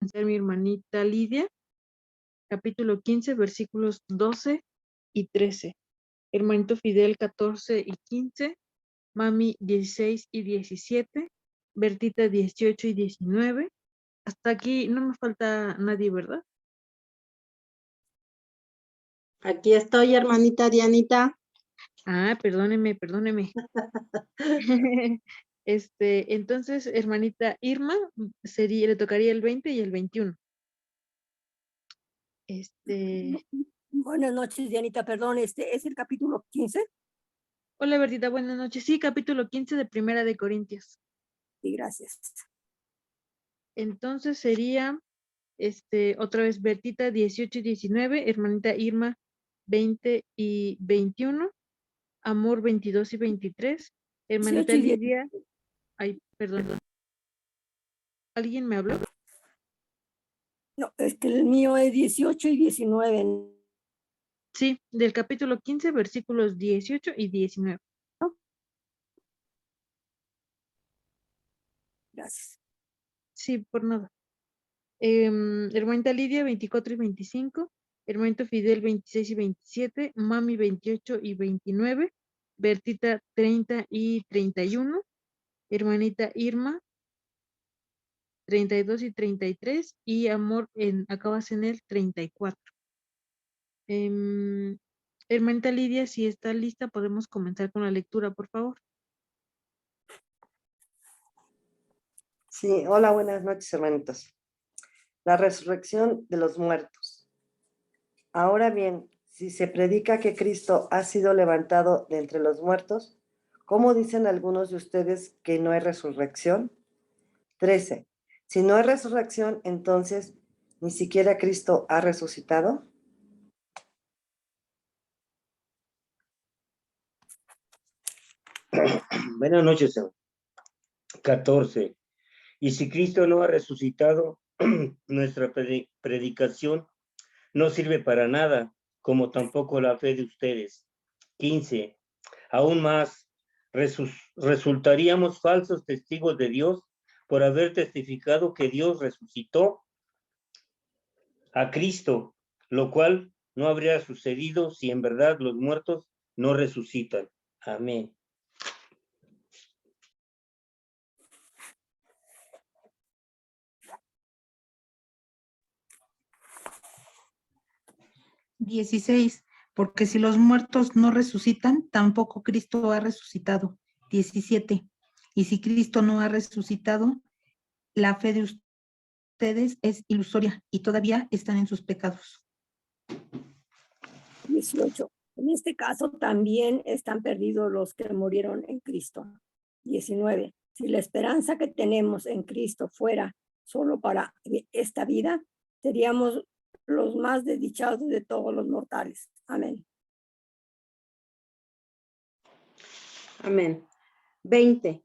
ser mi hermanita Lidia, capítulo 15, versículos 12 y 13. Hermanito Fidel, 14 y 15. Mami, 16 y 17. Bertita, 18 y 19. Hasta aquí no me falta nadie, ¿verdad? Aquí estoy, hermanita Dianita. Ah, perdóneme. Entonces, hermanita Irma, le tocaría el 20 y el 21. Buenas noches, Dianita, perdón, ¿es el capítulo 15? Hola, Bertita, buenas noches. Sí, capítulo 15 de Primera de Corintios. Sí, gracias. Entonces sería, otra vez Bertita, 18 y 19, hermanita Irma, 20 y 21, Amor, 22 y 23, hermanita 18 y 10. Lidia, ay, perdón, ¿alguien me habló? No, es que el mío es 18 y 19. Sí, del capítulo 15, versículos 18 y 19. Gracias. Sí, por nada. Hermanita Lidia, 24 y 25, hermanito Fidel, 26 y 27, Mami, 28 y 29, Bertita, 30 y 31, hermanita Irma, 32 y 33, y Amor, acabas en el 34. Hermanita Lidia, si está lista, podemos comenzar con la lectura, por favor. Sí, hola, buenas noches, hermanitos. La resurrección de los muertos. Ahora bien, si se predica que Cristo ha sido levantado de entre los muertos, ¿cómo dicen algunos de ustedes que no hay resurrección? 13. Si no hay resurrección, entonces, ¿ni siquiera Cristo ha resucitado? Buenas noches, 14. Y si Cristo no ha resucitado, nuestra predicación no sirve para nada, como tampoco la fe de ustedes. 15. Aún más, resultaríamos falsos testigos de Dios por haber testificado que Dios resucitó a Cristo, lo cual no habría sucedido si en verdad los muertos no resucitan. Amén. Porque si los muertos no resucitan, tampoco Cristo ha resucitado. 17. Y si Cristo no ha resucitado, la fe de ustedes es ilusoria y todavía están en sus pecados. 18. En este caso también están perdidos los que murieron en Cristo. 19. Si la esperanza que tenemos en Cristo fuera solo para esta vida, seríamos los más desdichados de todos los mortales. Amén. Amén. 20.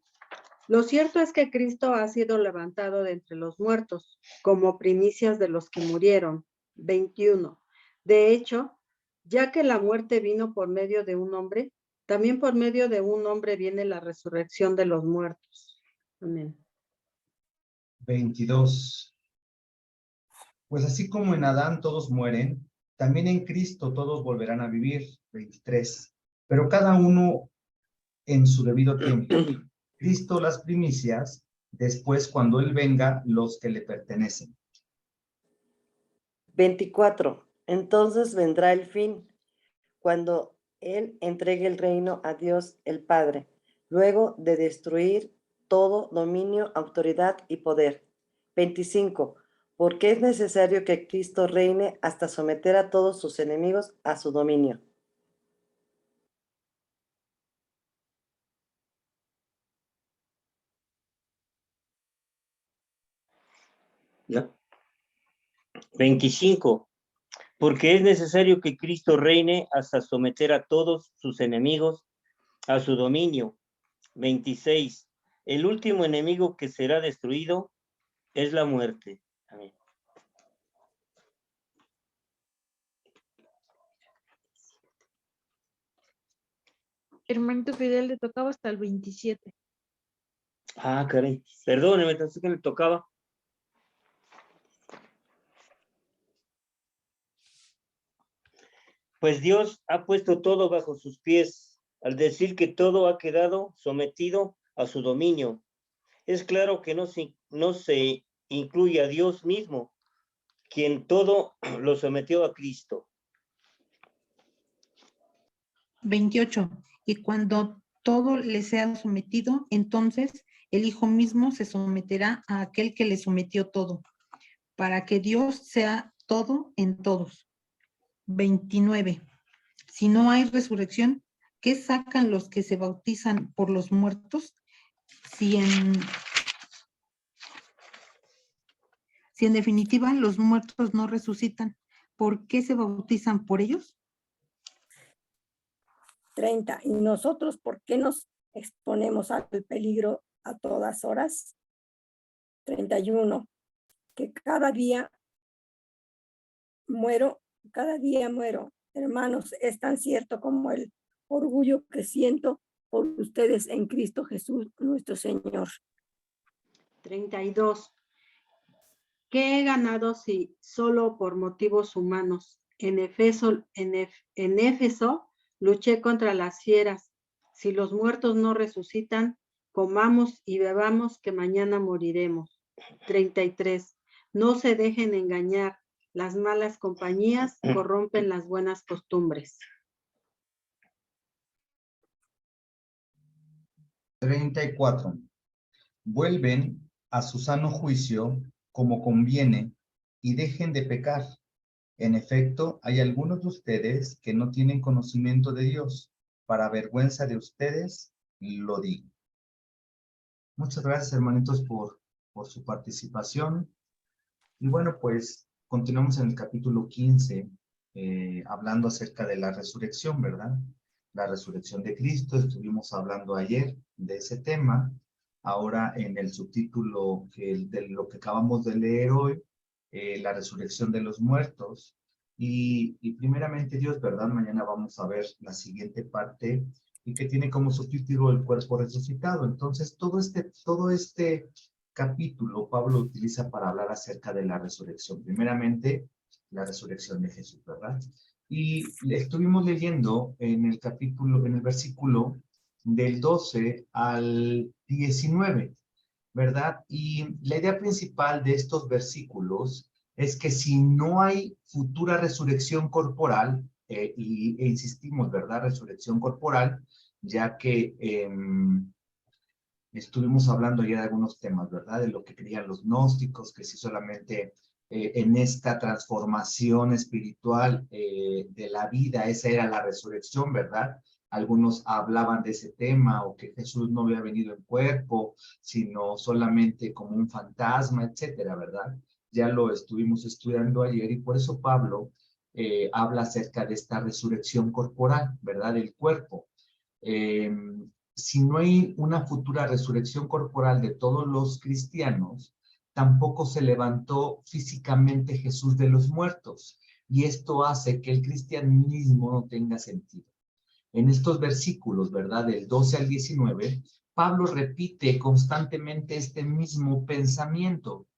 Lo cierto es que Cristo ha sido levantado de entre los muertos, como primicias de los que murieron. 21. De hecho, ya que la muerte vino por medio de un hombre, también por medio de un hombre viene la resurrección de los muertos. Amén. 22. Pues así como en Adán todos mueren, también en Cristo todos volverán a vivir. 23. Pero cada uno en su debido tiempo. Cristo las primicias, después cuando Él venga, los que le pertenecen. 24. Entonces vendrá el fin, cuando Él entregue el reino a Dios el Padre, luego de destruir todo dominio, autoridad y poder. 25. Porque es necesario que Cristo reine hasta someter a todos sus enemigos a su dominio. ¿No? 25. Porque es necesario que Cristo reine hasta someter a todos sus enemigos a su dominio. 26. El último enemigo que será destruido es la muerte. Amén. Hermanito Fidel, le tocaba hasta el 27. Ah, caray. Perdóneme, pensé que me tocaba. Pues Dios ha puesto todo bajo sus pies, al decir que todo ha quedado sometido a su dominio. Es claro que no se incluye a Dios mismo, quien todo lo sometió a Cristo. 28. Y cuando todo le sea sometido, entonces el Hijo mismo se someterá a aquel que le sometió todo, para que Dios sea todo en todos. 29. Si no hay resurrección, ¿qué sacan los que se bautizan por los muertos? Si en definitiva los muertos no resucitan, ¿por qué se bautizan por ellos? 30. ¿Y nosotros por qué nos exponemos al peligro a todas horas? 31. Que cada día muero. Hermanos, es tan cierto como el orgullo que siento por ustedes en Cristo Jesús, nuestro Señor. 32. ¿Qué he ganado si solo por motivos humanos en Éfeso luché contra las fieras? Si los muertos no resucitan, comamos y bebamos que mañana moriremos. 33. No se dejen engañar. Las malas compañías corrompen las buenas costumbres. 34. Vuelven a su sano juicio como conviene y dejen de pecar. En efecto, hay algunos de ustedes que no tienen conocimiento de Dios. Para vergüenza de ustedes, lo digo. Muchas gracias, hermanitos, por su participación. Y bueno, pues continuamos en el capítulo 15, hablando acerca de la resurrección, ¿verdad? La resurrección de Cristo. Estuvimos hablando ayer de ese tema. Ahora en el subtítulo de lo que acabamos de leer hoy, la resurrección de los muertos. Y primeramente Dios, ¿verdad? Mañana vamos a ver la siguiente parte y que tiene como subtítulo el cuerpo resucitado. Entonces, todo este capítulo Pablo utiliza para hablar acerca de la resurrección. Primeramente, la resurrección de Jesús, ¿verdad? Y estuvimos leyendo en el versículo del 12 al 19, ¿verdad? Y la idea principal de estos versículos es que si no hay futura resurrección corporal, e insistimos, ¿verdad? Resurrección corporal, ya que estuvimos hablando ya de algunos temas, ¿verdad? De lo que creían los gnósticos, que si solamente en esta transformación espiritual de la vida, esa era la resurrección, ¿verdad? Algunos hablaban de ese tema, o que Jesús no había venido en cuerpo, sino solamente como un fantasma, etcétera, ¿verdad? Ya lo estuvimos estudiando ayer, y por eso Pablo habla acerca de esta resurrección corporal, ¿verdad? Del cuerpo. Si no hay una futura resurrección corporal de todos los cristianos, tampoco se levantó físicamente Jesús de los muertos, y esto hace que el cristianismo no tenga sentido. En estos versículos, ¿verdad? Del 12 al 19, Pablo repite constantemente este mismo pensamiento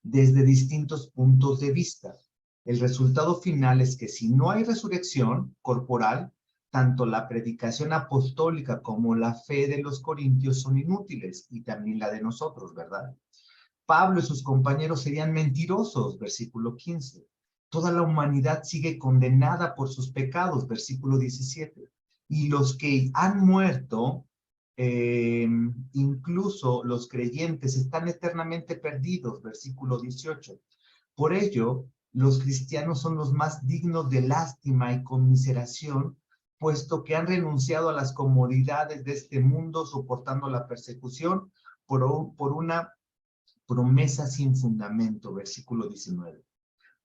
desde distintos puntos de vista. El resultado final es que si no hay resurrección corporal, tanto la predicación apostólica como la fe de los corintios son inútiles, y también la de nosotros, ¿verdad? Pablo y sus compañeros serían mentirosos, versículo 15. Toda la humanidad sigue condenada por sus pecados, versículo 17. Y los que han muerto, incluso los creyentes, están eternamente perdidos, versículo 18. Por ello, los cristianos son los más dignos de lástima y conmiseración, puesto que han renunciado a las comodidades de este mundo, soportando la persecución por una promesa sin fundamento, versículo 19.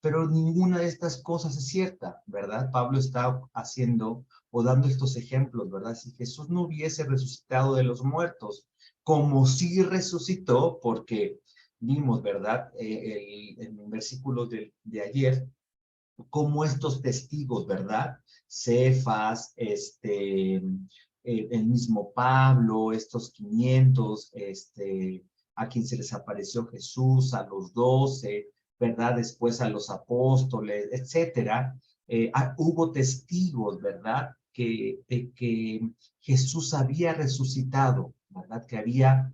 Pero ninguna de estas cosas es cierta, ¿verdad? Pablo está haciendo o dando estos ejemplos, ¿verdad? Si Jesús no hubiese resucitado de los muertos, como sí resucitó, porque vimos, ¿verdad? En el versículo de ayer, como estos testigos, ¿verdad? Cefas, el mismo Pablo, estos 500, a quien se les apareció Jesús, a los 12, ¿verdad? Después a los apóstoles, etcétera. hubo testigos, ¿verdad? De que Jesús había resucitado, ¿verdad? Que había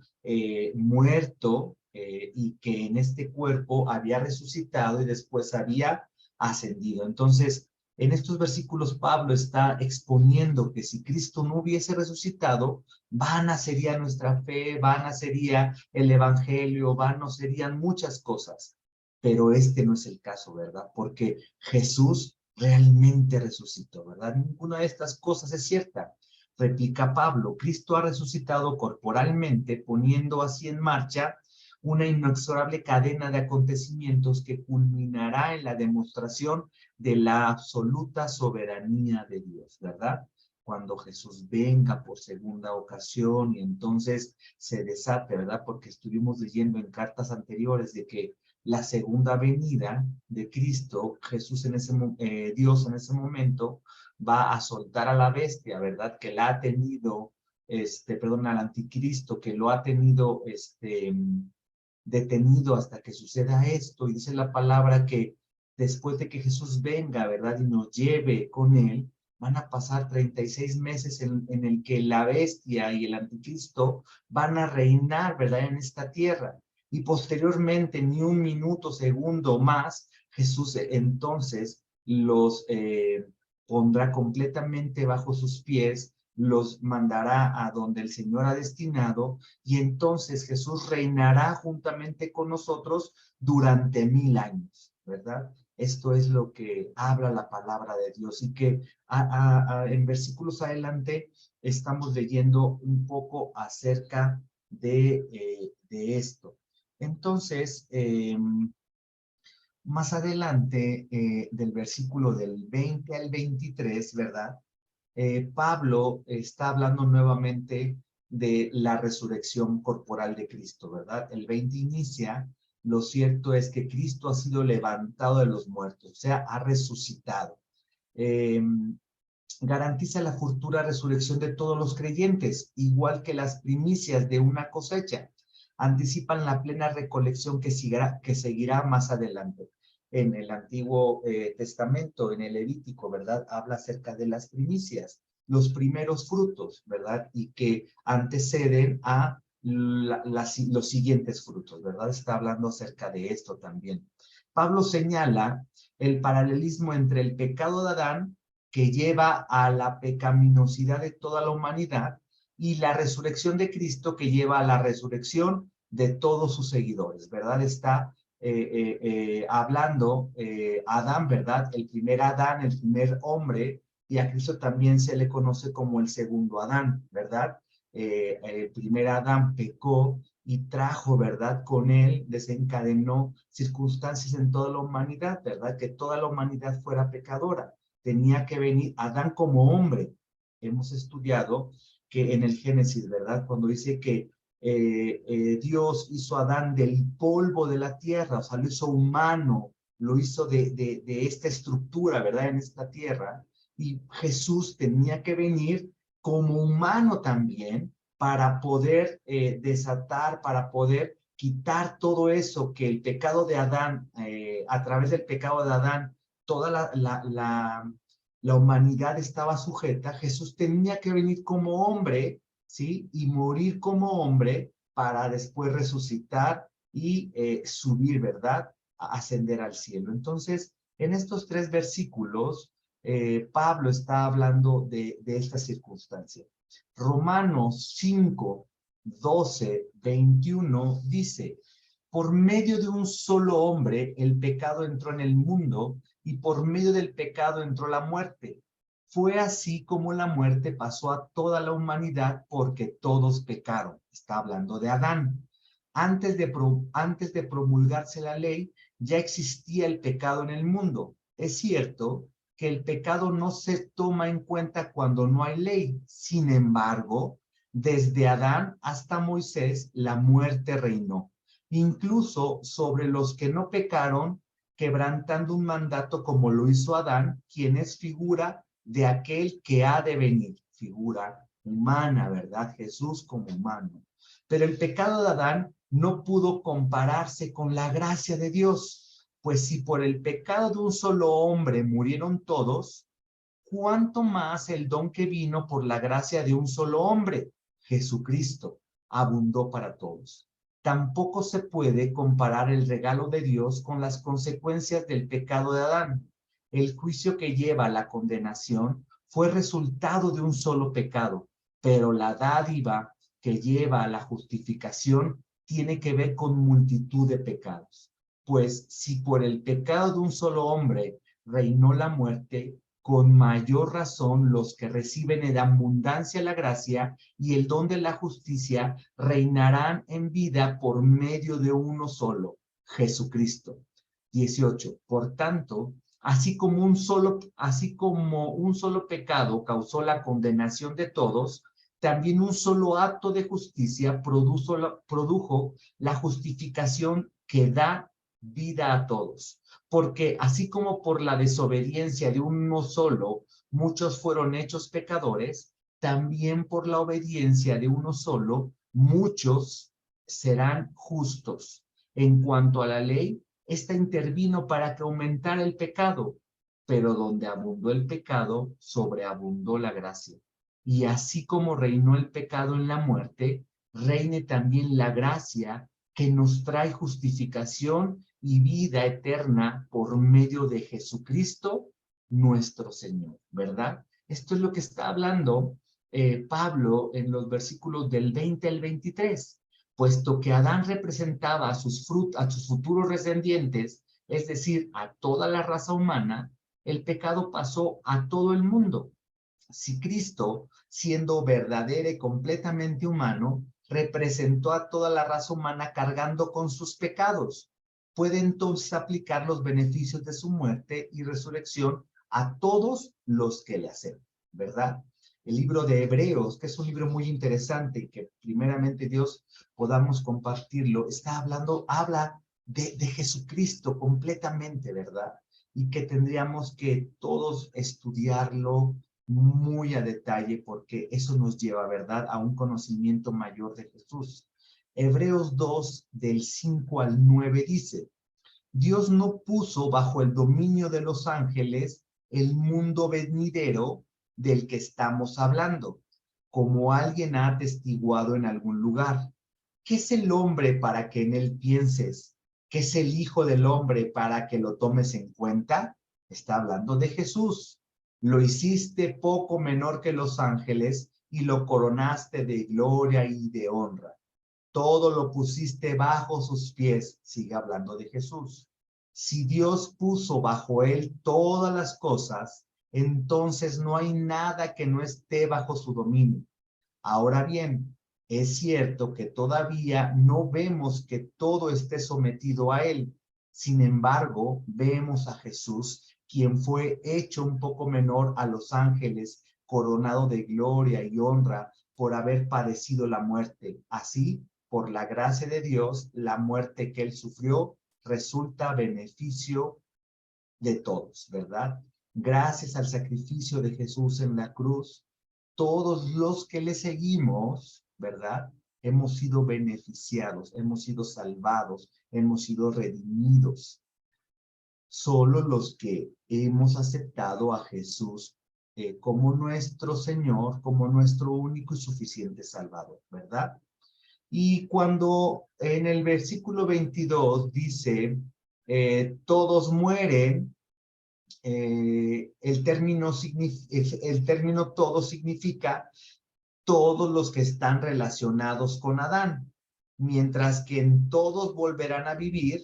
muerto y que en este cuerpo había resucitado y después había ascendido. Entonces, en estos versículos Pablo está exponiendo que si Cristo no hubiese resucitado, vana sería nuestra fe, vana sería el evangelio, vanos serían muchas cosas. Pero este no es el caso, ¿verdad? Porque Jesús realmente resucitó, ¿verdad? Ninguna de estas cosas es cierta. Replica Pablo, Cristo ha resucitado corporalmente, poniendo así en marcha una inexorable cadena de acontecimientos que culminará en la demostración de la absoluta soberanía de Dios, ¿verdad? Cuando Jesús venga por segunda ocasión y entonces se desate, ¿verdad? Porque estuvimos leyendo en cartas anteriores de que la segunda venida de Cristo, Jesús Dios en ese momento va a soltar a la bestia, ¿verdad? Que la ha tenido, al anticristo, que lo ha tenido, detenido hasta que suceda esto. Y dice la palabra que después de que Jesús venga, ¿verdad? Y nos lleve con él, van a pasar 36 meses en el que la bestia y el anticristo van a reinar, ¿verdad? En esta tierra. Y posteriormente, ni un minuto, segundo más, Jesús entonces los pondrá completamente bajo sus pies, los mandará a donde el Señor ha destinado, y entonces Jesús reinará juntamente con nosotros durante 1000 años, ¿verdad? Esto es lo que habla la palabra de Dios, y que en versículos adelante estamos leyendo un poco acerca de esto. Entonces, más adelante, del versículo del 20 al 23, ¿verdad? Pablo está hablando nuevamente de la resurrección corporal de Cristo, ¿verdad? El 20 inicia, lo cierto es que Cristo ha sido levantado de los muertos, o sea, ha resucitado. Garantiza la futura resurrección de todos los creyentes, igual que las primicias de una cosecha. Anticipan la plena recolección que seguirá más adelante. En el Antiguo Testamento, en el Levítico, ¿verdad? Habla acerca de las primicias, los primeros frutos, ¿verdad? Y que anteceden a los siguientes frutos, ¿verdad? Está hablando acerca de esto también. Pablo señala el paralelismo entre el pecado de Adán, que lleva a la pecaminosidad de toda la humanidad, y la resurrección de Cristo, que lleva a la resurrección de todos sus seguidores, ¿verdad? Está hablando Adán, ¿verdad? El primer Adán, el primer hombre, y a Cristo también se le conoce como el segundo Adán, ¿verdad? El primer Adán pecó y trajo, ¿verdad? Con él desencadenó circunstancias en toda la humanidad, ¿verdad? Que toda la humanidad fuera pecadora. Tenía que venir Adán como hombre. Hemos estudiado que en el Génesis, ¿verdad? Cuando dice que Dios hizo a Adán del polvo de la tierra, o sea, lo hizo humano, lo hizo de esta estructura, ¿verdad? En esta tierra. Y Jesús tenía que venir como humano también para poder desatar, para poder quitar todo eso que el pecado de Adán, a través del pecado de Adán, toda la humanidad estaba sujeta. Jesús tenía que venir como hombre, ¿sí? Y morir como hombre para después resucitar y subir, ¿verdad? A ascender al cielo. Entonces, en estos 3 versículos, Pablo está hablando de esta circunstancia. Romanos 5, 12, 21 dice: por medio de un solo hombre el pecado entró en el mundo, y por medio del pecado entró la muerte. Fue así como la muerte pasó a toda la humanidad, porque todos pecaron. Está hablando de Adán. Antes de promulgarse la ley, ya existía el pecado en el mundo. Es cierto que el pecado no se toma en cuenta cuando no hay ley. Sin embargo, desde Adán hasta Moisés, la muerte reinó, incluso sobre los que no pecaron, quebrantando un mandato como lo hizo Adán, quien es figura de aquel que ha de venir, figura humana, ¿verdad? Jesús como humano. Pero el pecado de Adán no pudo compararse con la gracia de Dios, Pues si por el pecado de un solo hombre murieron todos, ¿cuánto más el don que vino por la gracia de un solo hombre, Jesucristo, abundó para todos? Tampoco se puede comparar el regalo de Dios con las consecuencias del pecado de Adán. El juicio que lleva a la condenación fue resultado de un solo pecado, pero la dádiva que lleva a la justificación tiene que ver con multitud de pecados. Pues si por el pecado de un solo hombre reinó la muerte, con mayor razón los que reciben en abundancia la gracia y el don de la justicia reinarán en vida por medio de uno solo, Jesucristo. 18. Por tanto, así como un solo pecado causó la condenación de todos, también un solo acto de justicia produjo la justificación que da vida a todos. Porque así como por la desobediencia de uno solo muchos fueron hechos pecadores, también por la obediencia de uno solo muchos serán justos. En cuanto a la ley, esta intervino para que aumentara el pecado, pero donde abundó el pecado, sobreabundó la gracia. Y así como reinó el pecado en la muerte, reine también la gracia que nos trae justificación y vida eterna por medio de Jesucristo, nuestro Señor, ¿verdad? Esto es lo que está hablando Pablo en los versículos del 20 al 23. Puesto que Adán representaba a sus futuros descendientes, es decir, a toda la raza humana, el pecado pasó a todo el mundo. Si Cristo, siendo verdadero y completamente humano, representó a toda la raza humana cargando con sus pecados, puede entonces aplicar los beneficios de su muerte y resurrección a todos los que le aceptan, ¿verdad? El libro de Hebreos, que es un libro muy interesante y que primeramente Dios podamos compartirlo, habla de Jesucristo completamente, ¿verdad? Y que tendríamos que todos estudiarlo muy a detalle porque eso nos lleva, ¿verdad?, a un conocimiento mayor de Jesús. Hebreos 2, del 5 al 9 dice: Dios no puso bajo el dominio de los ángeles el mundo venidero del que estamos hablando, como alguien ha atestiguado en algún lugar. ¿Qué es el hombre para que en él pienses? ¿Qué es el Hijo del Hombre para que lo tomes en cuenta? Está hablando de Jesús. Lo hiciste poco menor que los ángeles y lo coronaste de gloria y de honra. Todo lo pusiste bajo sus pies. Sigue hablando de Jesús. Si Dios puso bajo él todas las cosas, entonces no hay nada que no esté bajo su dominio. Ahora bien, es cierto que todavía no vemos que todo esté sometido a él. Sin embargo, vemos a Jesús, quien fue hecho un poco menor a los ángeles, coronado de gloria y honra por haber padecido la muerte. Así, por la gracia de Dios, la muerte que él sufrió resulta beneficio de todos, ¿verdad? Gracias al sacrificio de Jesús en la cruz, todos los que le seguimos, ¿verdad?, hemos sido beneficiados, hemos sido salvados, hemos sido redimidos. Solo los que hemos aceptado a Jesús como nuestro Señor, como nuestro único y suficiente Salvador, ¿verdad? Y cuando en el versículo 22 dice, todos mueren, el término todo significa todos los que están relacionados con Adán, mientras que en todos volverán a vivir,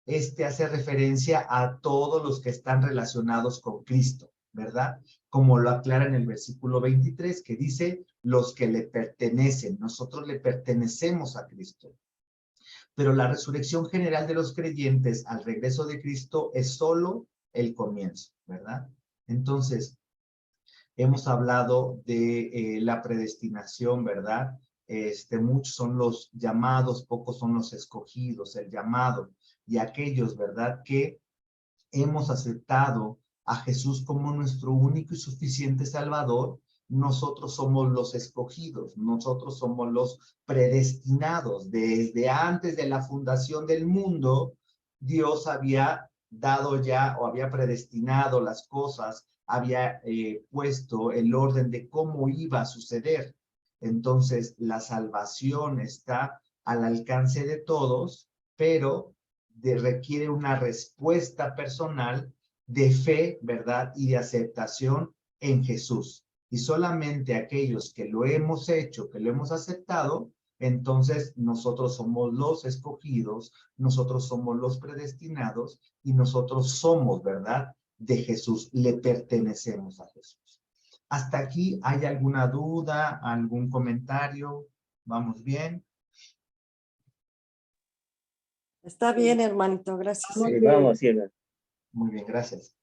hace referencia a todos los que están relacionados con Cristo, ¿verdad? Como lo aclara en el versículo 23, que dice, los que le pertenecen, nosotros le pertenecemos a Cristo. Pero la resurrección general de los creyentes al regreso de Cristo es solo el comienzo, ¿verdad? Entonces, hemos hablado de la predestinación, ¿verdad? Muchos son los llamados, pocos son los escogidos, el llamado, y aquellos, ¿verdad?, que hemos aceptado a Jesús como nuestro único y suficiente Salvador. Nosotros somos los escogidos, nosotros somos los predestinados. Desde antes de la fundación del mundo, Dios había dado ya o había predestinado las cosas, había puesto el orden de cómo iba a suceder. Entonces, la salvación está al alcance de todos, pero requiere una respuesta personal de fe, ¿verdad? Y de aceptación en Jesús. Y solamente aquellos que lo hemos hecho, que lo hemos aceptado, entonces nosotros somos los escogidos, nosotros somos los predestinados y nosotros somos, ¿verdad? De Jesús, le pertenecemos a Jesús. ¿Hasta aquí hay alguna duda, algún comentario? ¿Vamos bien? Está bien, hermanito, gracias. Sí, vamos, Ciela. Muy bien, gracias.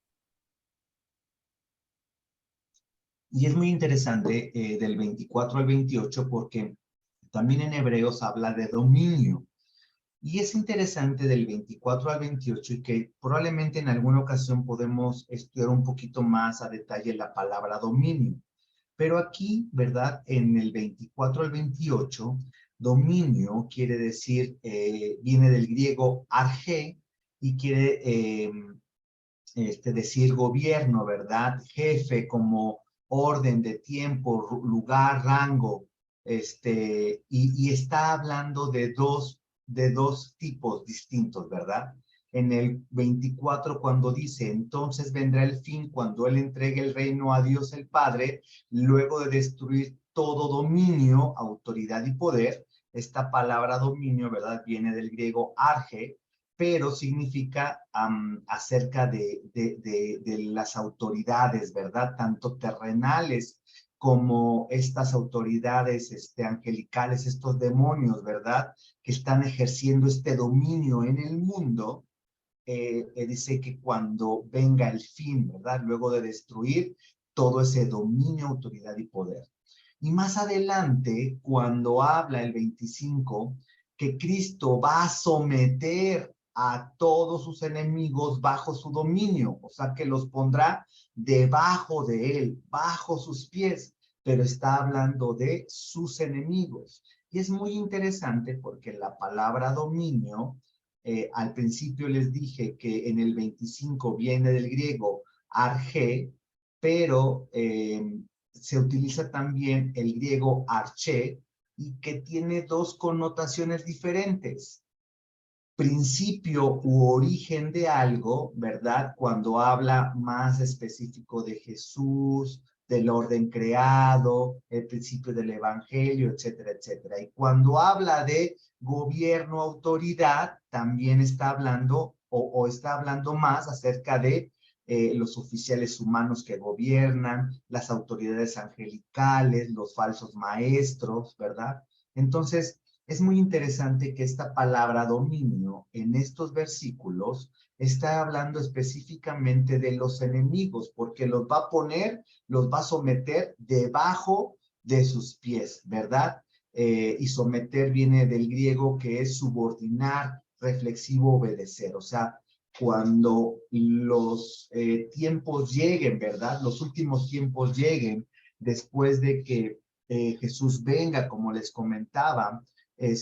Y es muy interesante del 24 al 28 porque también en Hebreos habla de dominio. Y es interesante del 24 al 28 y que probablemente en alguna ocasión podemos estudiar un poquito más a detalle la palabra dominio. Pero aquí, ¿verdad? En el 24 al 28, dominio quiere decir, viene del griego arge y quiere decir gobierno, ¿verdad? Jefe como orden de tiempo, lugar, rango, y está hablando de dos tipos distintos, ¿verdad? En el 24, cuando dice, entonces vendrá el fin cuando él entregue el reino a Dios el Padre, luego de destruir todo dominio, autoridad y poder. Esta palabra dominio, ¿verdad? Viene del griego arge, pero significa acerca de las autoridades, ¿verdad? Tanto terrenales como estas autoridades angelicales, estos demonios, ¿verdad? Que están ejerciendo este dominio en el mundo. Dice que cuando venga el fin, ¿verdad? Luego de destruir todo ese dominio, autoridad y poder. Y más adelante, cuando habla el 25, que Cristo va a someter a todos sus enemigos bajo su dominio, o sea que los pondrá debajo de él, bajo sus pies, pero está hablando de sus enemigos. Y es muy interesante porque la palabra dominio, al principio les dije que en el 25 viene del griego arge, pero se utiliza también el griego arché, y que tiene dos connotaciones diferentes. Principio u origen de algo, ¿verdad? Cuando habla más específico de Jesús, del orden creado, el principio del evangelio, etcétera, etcétera. Y cuando habla de gobierno, autoridad, también está hablando o está hablando más acerca de los oficiales humanos que gobiernan, las autoridades angelicales, los falsos maestros, ¿verdad? Entonces, es muy interesante que esta palabra dominio en estos versículos está hablando específicamente de los enemigos, porque los va a poner, los va a someter debajo de sus pies, ¿verdad? Y someter viene del griego que es subordinar, reflexivo, obedecer. O sea, cuando los tiempos lleguen, ¿verdad? Los últimos tiempos lleguen, después de que Jesús venga, como les comentaba, el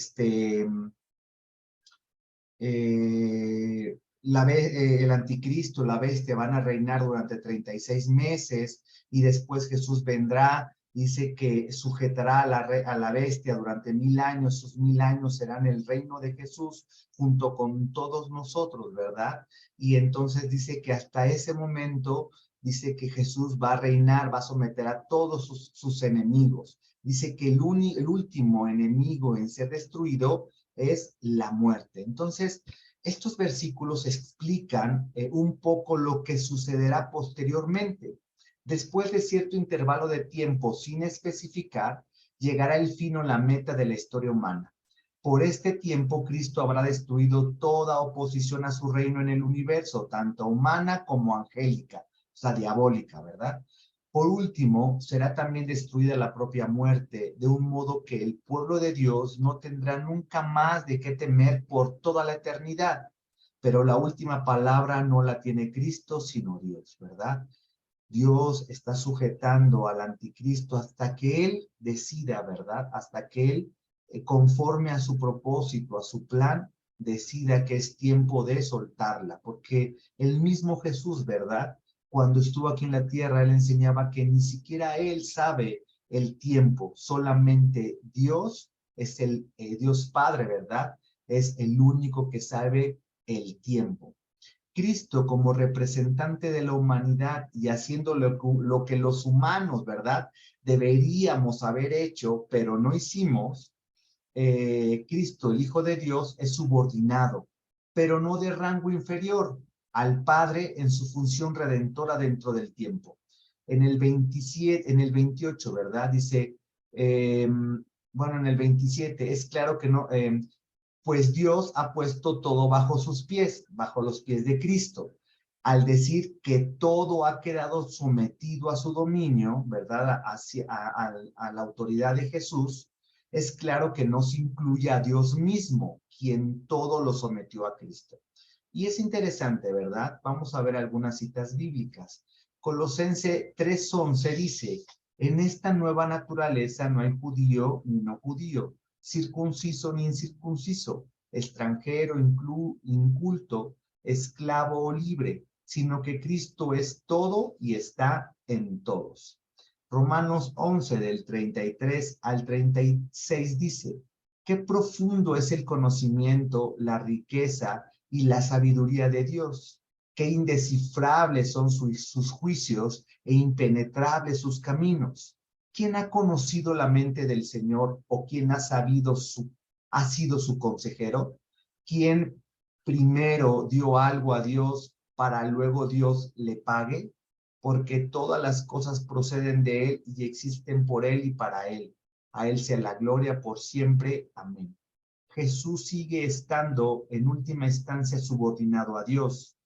anticristo, la bestia, van a reinar durante 36 meses y después Jesús vendrá, dice que sujetará a la bestia durante 1000 años, sus 1000 años serán el reino de Jesús junto con todos nosotros, ¿verdad? Y entonces dice que hasta ese momento, dice que Jesús va a reinar, va a someter a todos sus enemigos. Dice que el último enemigo en ser destruido es la muerte. Entonces, estos versículos explican un poco lo que sucederá posteriormente. Después de cierto intervalo de tiempo sin especificar, llegará el fin o la meta de la historia humana. Por este tiempo, Cristo habrá destruido toda oposición a su reino en el universo, tanto humana como angélica, o sea, diabólica, ¿verdad? Por último, será también destruida la propia muerte, de un modo que el pueblo de Dios no tendrá nunca más de qué temer por toda la eternidad. Pero la última palabra no la tiene Cristo, sino Dios, ¿verdad? Dios está sujetando al anticristo hasta que él decida, ¿verdad? Hasta que él, conforme a su propósito, a su plan, decida que es tiempo de soltarla, porque el mismo Jesús, ¿verdad? Cuando estuvo aquí en la tierra, él enseñaba que ni siquiera él sabe el tiempo, solamente Dios es el Dios Padre, ¿verdad? Es el único que sabe el tiempo. Cristo, como representante de la humanidad y haciendo lo que los humanos, ¿verdad? Deberíamos haber hecho, pero no hicimos. Cristo, el Hijo de Dios, es subordinado, pero no de rango inferior al Padre en su función redentora dentro del tiempo. En el 27, en el 28, ¿verdad? Dice, bueno, en el 27, es claro que no, pues Dios ha puesto todo bajo sus pies, bajo los pies de Cristo, al decir que todo ha quedado sometido a su dominio, ¿verdad? A la autoridad de Jesús. Es claro que no se incluye a Dios mismo, quien todo lo sometió a Cristo. Y es interesante, ¿verdad? Vamos a ver algunas citas bíblicas. Colosense 3:11 dice, en esta nueva naturaleza no hay judío ni no judío, circunciso ni incircunciso, extranjero, inculto, esclavo o libre, sino que Cristo es todo y está en todos. Romanos 11 del 33 al 36 dice, qué profundo es el conocimiento, la riqueza y la sabiduría de Dios, qué indescifrables son sus juicios e impenetrables sus caminos. ¿Quién ha conocido la mente del Señor o quién ha sido su consejero? ¿Quién primero dio algo a Dios para luego Dios le pague? Porque todas las cosas proceden de Él y existen por Él y para Él. A Él sea la gloria por siempre. Amén. Jesús sigue estando en última instancia subordinado a Dios.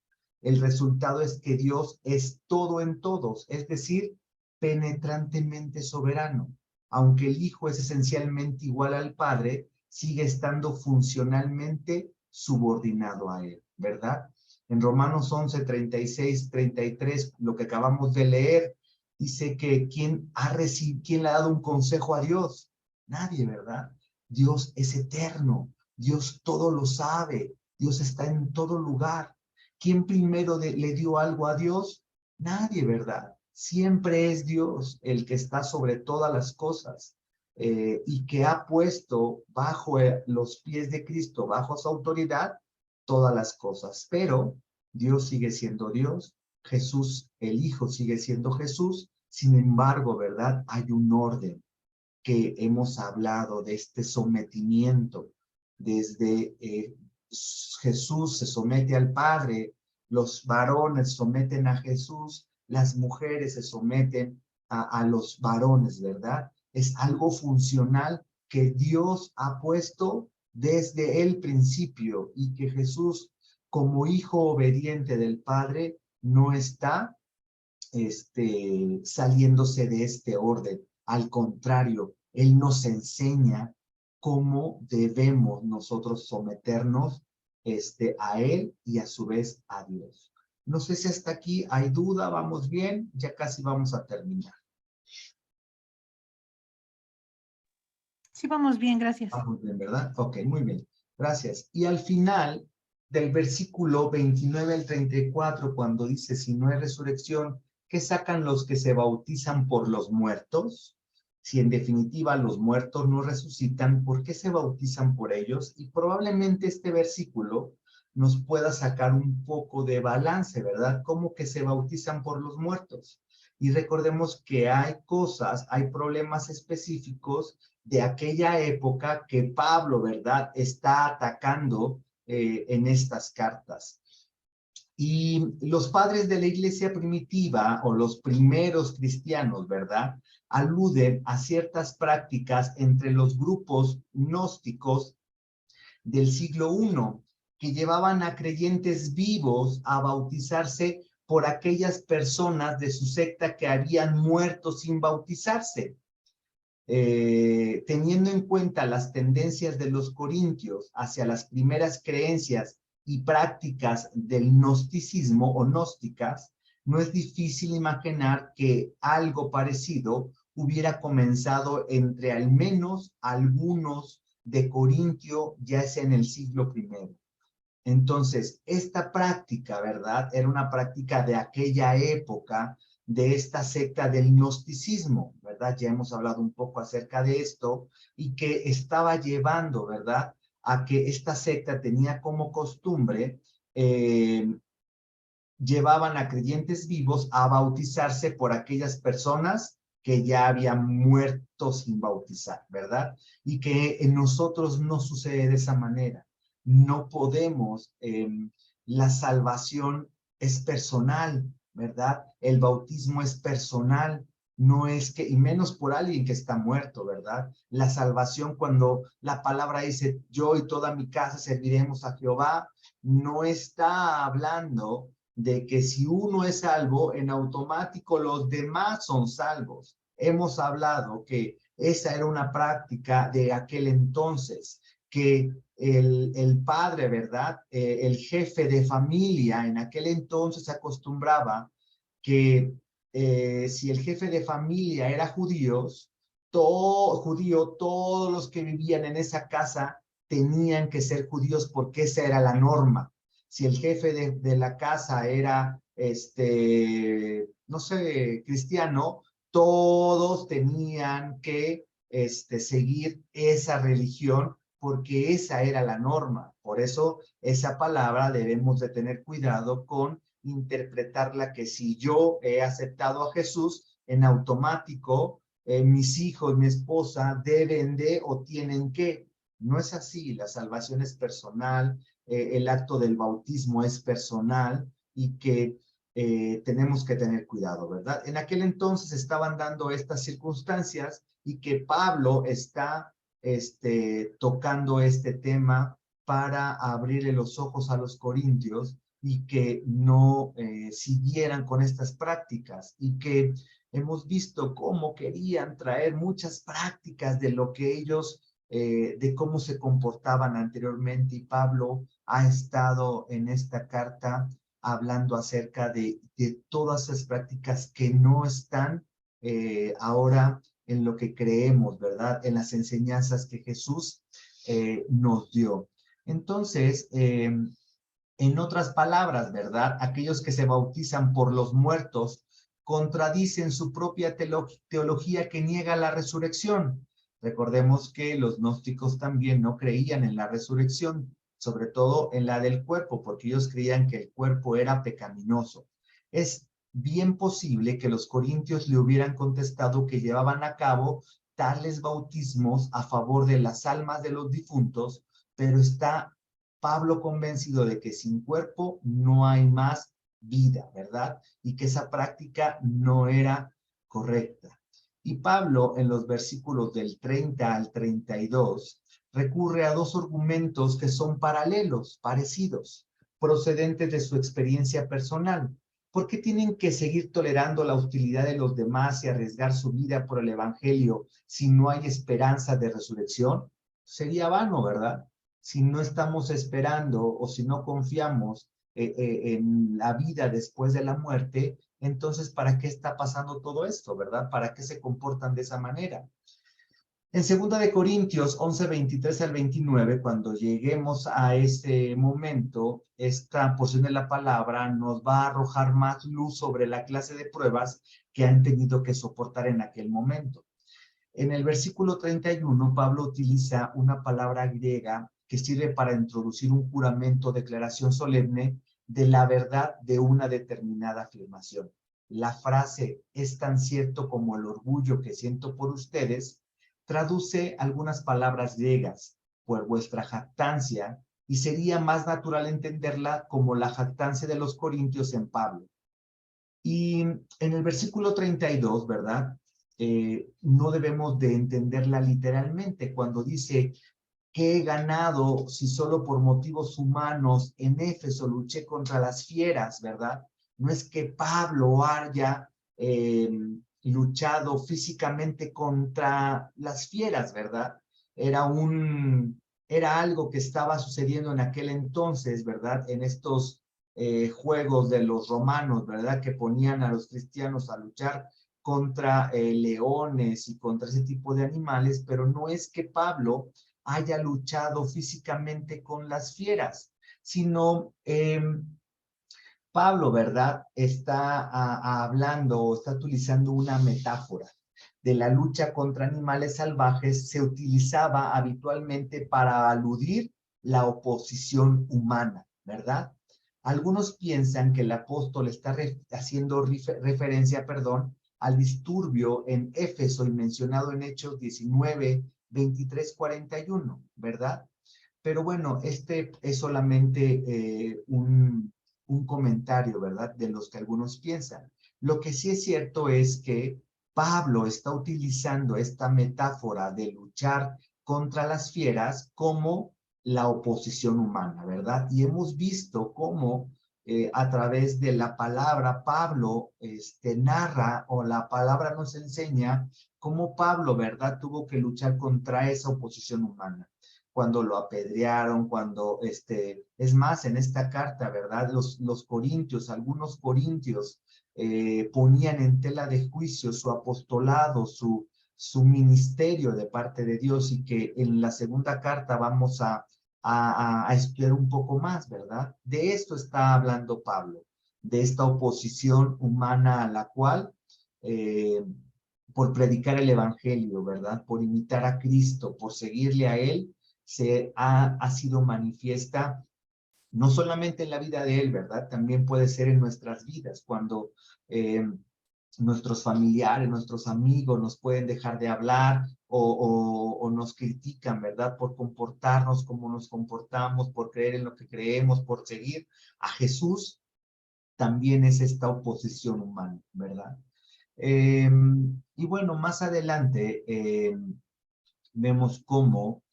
El resultado es que Dios es todo en todos, es decir, penetrantemente soberano. Aunque el Hijo es esencialmente igual al Padre, sigue estando funcionalmente subordinado a Él, ¿verdad? En Romanos 11, 36, 33, lo que acabamos de leer, dice que ¿quién le ha dado un consejo a Dios? Nadie, ¿verdad? Dios es eterno, Dios todo lo sabe, Dios está en todo lugar. ¿Quién primero le dio algo a Dios? Nadie, ¿verdad? Siempre es Dios el que está sobre todas las cosas y que ha puesto bajo los pies de Cristo, bajo su autoridad, todas las cosas. Pero Dios sigue siendo Dios, Jesús, el Hijo, sigue siendo Jesús. Sin embargo, ¿verdad? Hay un orden que hemos hablado de este sometimiento. Desde Jesús se somete al Padre, los varones someten a Jesús, las mujeres se someten a los varones, ¿verdad? Es algo funcional que Dios ha puesto desde el principio y que Jesús, como hijo obediente del Padre, no está saliéndose de este orden. Al contrario, Él nos enseña cómo debemos nosotros someternos a Él y a su vez a Dios. No sé si hasta aquí hay duda, vamos bien, ya casi vamos a terminar. Sí, vamos bien, gracias. Vamos bien, ¿verdad? Ok, muy bien, gracias. Y al final del versículo 29 al 34, cuando dice, si no hay resurrección, ¿qué sacan los que se bautizan por los muertos? Si en definitiva los muertos no resucitan, ¿por qué se bautizan por ellos? Y probablemente este versículo nos pueda sacar un poco de balance, ¿verdad? ¿Cómo que se bautizan por los muertos? Y recordemos que hay cosas, hay problemas específicos de aquella época que Pablo, ¿verdad?, está atacando en estas cartas. Y los padres de la iglesia primitiva o los primeros cristianos, ¿verdad?, aluden a ciertas prácticas entre los grupos gnósticos del siglo I que llevaban a creyentes vivos a bautizarse por aquellas personas de su secta que habían muerto sin bautizarse. Teniendo en cuenta las tendencias de los corintios hacia las primeras creencias y prácticas del gnosticismo o gnósticas, no es difícil imaginar que algo parecido hubiera comenzado entre al menos algunos de Corintio, ya sea en el siglo I. Entonces, esta práctica, ¿verdad? Era una práctica de aquella época, de esta secta del gnosticismo, ¿verdad? Ya hemos hablado un poco acerca de esto, y que estaba llevando, ¿verdad?, a que esta secta tenía como costumbre, llevaban a creyentes vivos a bautizarse por aquellas personas que ya habían muerto sin bautizar, ¿verdad? Y que en nosotros no sucede de esa manera. No podemos, la salvación es personal, ¿verdad? El bautismo es personal, no es que, y menos por alguien que está muerto, ¿verdad? La salvación, cuando la palabra dice, yo y toda mi casa serviremos a Jehová, no está hablando de que si uno es salvo, en automático los demás son salvos. Hemos hablado que esa era una práctica de aquel entonces, que el padre, ¿verdad? El jefe de familia en aquel entonces acostumbraba que si el jefe de familia era judío, todos los que vivían en esa casa tenían que ser judíos porque esa era la norma. Si el jefe de la casa era, no sé, cristiano, todos tenían que seguir esa religión porque esa era la norma. Por eso esa palabra debemos de tener cuidado con interpretarla, que si yo he aceptado a Jesús, en automático mis hijos, mi esposa deben de o tienen que. No es así, la salvación es personal, el acto del bautismo es personal y que tenemos que tener cuidado, ¿verdad? En aquel entonces estaban dando estas circunstancias y que Pablo está tocando este tema para abrirle los ojos a los corintios y que no siguieran con estas prácticas, y que hemos visto cómo querían traer muchas prácticas de lo que ellos, de cómo se comportaban anteriormente, y Pablo ha estado en esta carta hablando acerca de todas esas prácticas que no están ahora en lo que creemos, ¿verdad? En las enseñanzas que Jesús nos dio. Entonces, en otras palabras, ¿verdad? Aquellos que se bautizan por los muertos contradicen su propia teología que niega la resurrección. Recordemos que los gnósticos también no creían en la resurrección, sobre todo en la del cuerpo, porque ellos creían que el cuerpo era pecaminoso. Es bien posible que los corintios le hubieran contestado que llevaban a cabo tales bautismos a favor de las almas de los difuntos, pero está Pablo convencido de que sin cuerpo no hay más vida, ¿verdad? Y que esa práctica no era correcta. Y Pablo, en los versículos del 30 al 32, recurre a dos argumentos que son paralelos, parecidos, procedentes de su experiencia personal. ¿Por qué tienen que seguir tolerando la hostilidad de los demás y arriesgar su vida por el evangelio si no hay esperanza de resurrección? Sería vano, ¿verdad? Si no estamos esperando o si no confiamos en la vida después de la muerte, entonces, ¿para qué está pasando todo esto, verdad? ¿Para qué se comportan de esa manera? En 2 de Corintios 11, 23 al 29, cuando lleguemos a ese momento, esta porción de la palabra nos va a arrojar más luz sobre la clase de pruebas que han tenido que soportar en aquel momento. En el versículo 31, Pablo utiliza una palabra griega que sirve para introducir un juramento o declaración solemne de la verdad de una determinada afirmación. La frase "es tan cierto como el orgullo que siento por ustedes" traduce algunas palabras griegas, por vuestra jactancia, y sería más natural entenderla como la jactancia de los corintios en Pablo. Y en el versículo 32, ¿verdad? No debemos de entenderla literalmente cuando dice: ¿qué he ganado si solo por motivos humanos en Éfeso luché contra las fieras, ¿verdad? No es que Pablo haya luchado físicamente contra las fieras, ¿verdad? Era algo que estaba sucediendo en aquel entonces, ¿verdad? En estos juegos de los romanos, ¿verdad? Que ponían a los cristianos a luchar contra leones y contra ese tipo de animales, pero no es que Pablo haya luchado físicamente con las fieras, sino Pablo, ¿verdad? Está hablando o está utilizando una metáfora de la lucha contra animales salvajes. Se utilizaba habitualmente para aludir la oposición humana, ¿verdad? Algunos piensan que el apóstol está haciendo referencia, perdón, al disturbio en Éfeso y mencionado en Hechos 19, 23, 41, ¿verdad? Pero bueno, este es solamente un comentario, ¿verdad? De los que algunos piensan. Lo que sí es cierto es que Pablo está utilizando esta metáfora de luchar contra las fieras como la oposición humana, ¿verdad? Y hemos visto cómo a través de la palabra Pablo narra, o la palabra nos enseña cómo Pablo, ¿verdad? Tuvo que luchar contra esa oposición humana. Cuando lo apedrearon, cuando, es más, en esta carta, ¿verdad? Los corintios, algunos corintios ponían en tela de juicio su apostolado, su ministerio de parte de Dios, y que en la segunda carta vamos a estudiar un poco más, ¿verdad? De esto está hablando Pablo, de esta oposición humana a la cual, por predicar el evangelio, ¿verdad? Por imitar a Cristo, por seguirle a Él, ha sido manifiesta no solamente en la vida de Él, ¿verdad? También puede ser en nuestras vidas, cuando nuestros familiares, nuestros amigos nos pueden dejar de hablar o nos critican, ¿verdad? Por comportarnos como nos comportamos, por creer en lo que creemos, por seguir a Jesús. También es esta oposición humana, ¿verdad? Y bueno, más adelante vemos cómo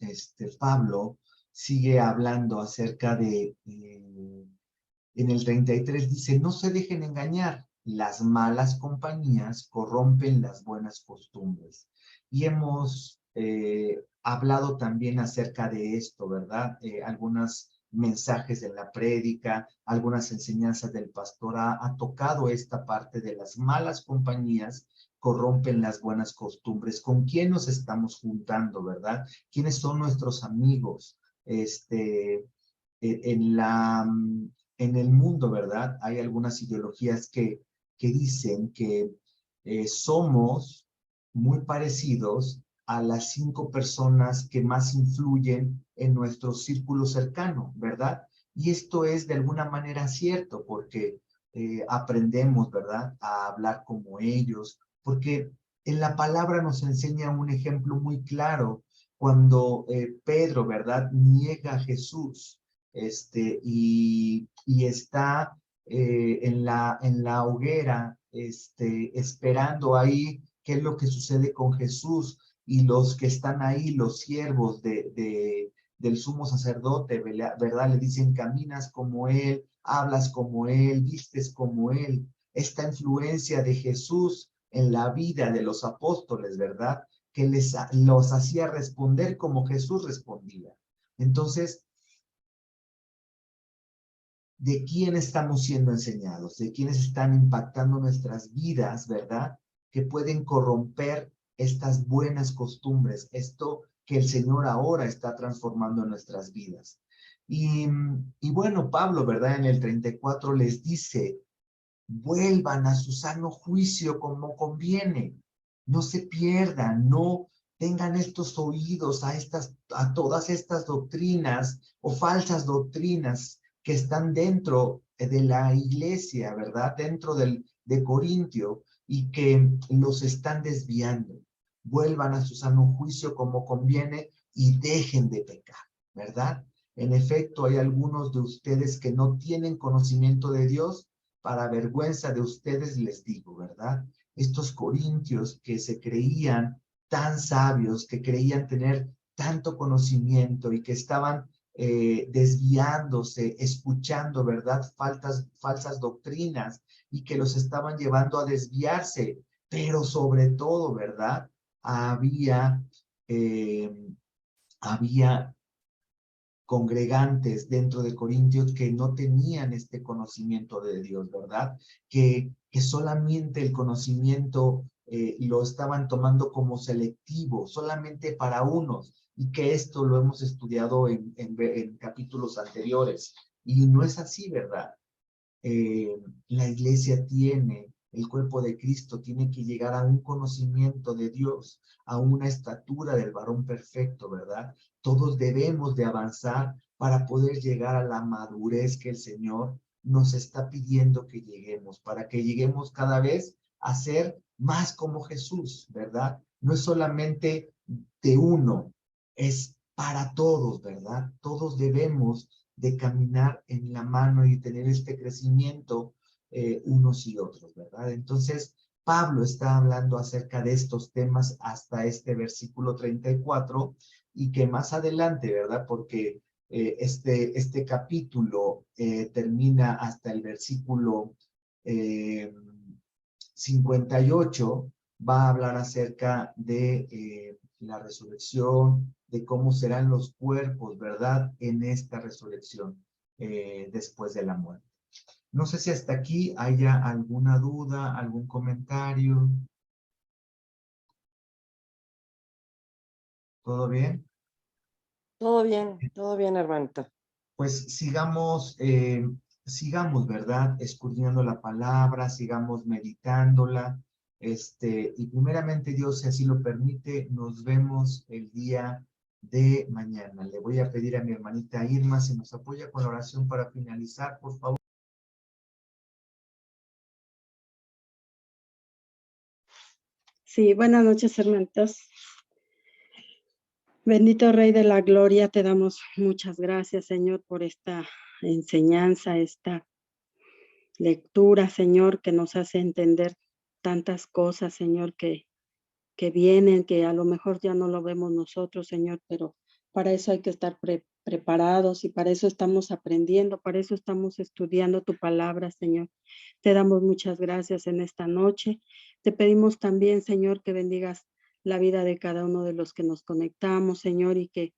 Pablo sigue hablando acerca de, en el 33 dice, no se dejen engañar, las malas compañías corrompen las buenas costumbres. Y hemos hablado también acerca de esto, ¿verdad? Algunos mensajes de la prédica, algunas enseñanzas del pastor ha tocado esta parte de las malas compañías corrompen las buenas costumbres. ¿Con quién nos estamos juntando, verdad? ¿Quiénes son nuestros amigos? En el mundo, ¿verdad? Hay algunas ideologías que dicen que somos muy parecidos a las 5 personas que más influyen en nuestro círculo cercano, ¿verdad? Y esto es de alguna manera cierto, porque aprendemos, ¿verdad?, a hablar como ellos, porque en la palabra nos enseña un ejemplo muy claro cuando Pedro, ¿verdad?, niega a Jesús, y está en la hoguera, esperando ahí qué es lo que sucede con Jesús, y los que están ahí, los siervos del sumo sacerdote, ¿verdad? Le dicen, caminas como él, hablas como él, vistes como él. Esta influencia de Jesús en la vida de los apóstoles, ¿verdad?, que los hacía responder como Jesús respondía. Entonces, ¿de quién estamos siendo enseñados? ¿De quiénes están impactando nuestras vidas, verdad? Que pueden corromper estas buenas costumbres, esto que el Señor ahora está transformando en nuestras vidas. Y bueno, Pablo, ¿verdad?, en el 34 les dice, vuelvan a su sano juicio como conviene, no se pierdan, no tengan estos oídos a todas estas doctrinas o falsas doctrinas que están dentro de la iglesia, ¿verdad? Dentro de Corintio, y que los están desviando. Vuelvan a su sano juicio como conviene y dejen de pecar, ¿verdad? En efecto, hay algunos de ustedes que no tienen conocimiento de Dios. Para vergüenza de ustedes les digo, ¿verdad? Estos corintios que se creían tan sabios, que creían tener tanto conocimiento y que estaban desviándose, escuchando, ¿verdad?, falsas doctrinas, y que los estaban llevando a desviarse, pero sobre todo, ¿verdad?, había congregantes dentro de Corintios que no tenían este conocimiento de Dios, ¿verdad? Que solamente el conocimiento lo estaban tomando como selectivo, solamente para unos, y que esto lo hemos estudiado en capítulos anteriores, Y no es así, ¿verdad? La iglesia tiene, el cuerpo de Cristo tiene que llegar a un conocimiento de Dios, a una estatura del varón perfecto, ¿verdad? Todos debemos de avanzar para poder llegar a la madurez que el Señor nos está pidiendo que lleguemos, para que lleguemos cada vez a ser más como Jesús, ¿verdad? No es solamente de uno, es para todos, ¿verdad? Todos debemos de caminar en la mano y tener este crecimiento unos y otros, ¿verdad? Entonces, Pablo está hablando acerca de estos temas hasta este versículo 34 y que más adelante, ¿verdad? Porque este capítulo termina hasta el versículo 58, va a hablar acerca de la resurrección, de cómo serán los cuerpos, ¿verdad? En esta resurrección después de la muerte. No sé si hasta aquí haya alguna duda, algún comentario. ¿Todo bien? Todo bien, hermanito. Pues sigamos, ¿verdad? Escudriñando la palabra, sigamos meditándola. Y primeramente Dios, si así lo permite, nos vemos el día de mañana. Le voy a pedir a mi hermanita Irma si nos apoya con la oración para finalizar, por favor. Sí, buenas noches, hermanitos. Bendito Rey de la Gloria, te damos muchas gracias, Señor, por esta enseñanza, esta lectura, Señor, que nos hace entender tantas cosas, Señor, que vienen, que a lo mejor ya no lo vemos nosotros, Señor, pero para eso hay que estar preparados y para eso estamos aprendiendo, para eso estamos estudiando tu palabra, Señor. Te damos muchas gracias en esta noche. Te pedimos también, Señor, que bendigas la vida de cada uno de los que nos conectamos, Señor, y que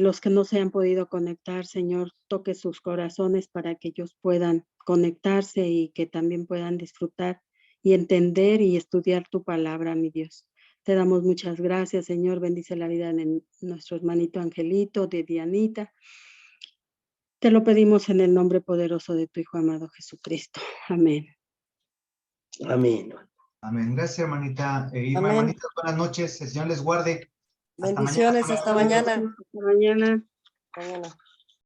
los que no se han podido conectar, Señor, toque sus corazones para que ellos puedan conectarse y que también puedan disfrutar y entender y estudiar tu palabra, mi Dios. Te damos muchas gracias, Señor. Bendice la vida de nuestro hermanito Angelito, de Dianita. Te lo pedimos en el nombre poderoso de tu Hijo amado Jesucristo. Amén. Amén. Amén. Gracias, hermanita Irma. Amén. Hermanitas, buenas noches. El Señor les guarde. Hasta Bendiciones, mañana. hasta mañana. Hasta mañana. Mañana.